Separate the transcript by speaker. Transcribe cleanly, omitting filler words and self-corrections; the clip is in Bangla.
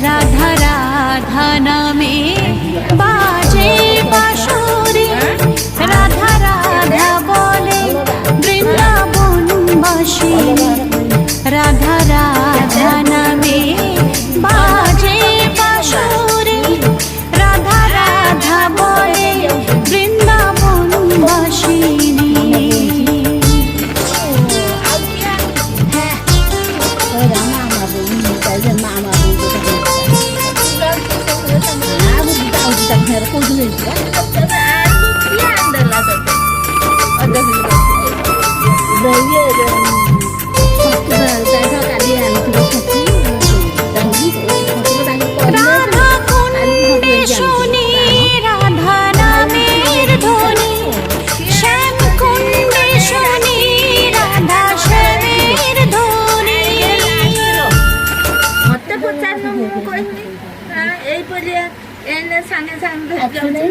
Speaker 1: রাধা রাধা নামে বাজে বাঁশরি, রাধা রাধা বলে বৃন্দাবনবাসিনী। রাধা রাধা নামে বাজে বাঁশরি, রাধা রাধা বলে বৃন্দাবনবাসিনী। রাধা কুণ্ডে শুনি রাধা নামের ধ্বনি, শ্যাম কুণ্ডে শুনি রাধা শ্যামের ধ্বনি।
Speaker 2: মতে পচারনো ମୁଁ କହିବି ଏଇ ପରିଆ ଏନେ ସାଙ୍ଗେ ସାଙ୍ଗେ ଧରି ଯାଉଛନ୍ତି।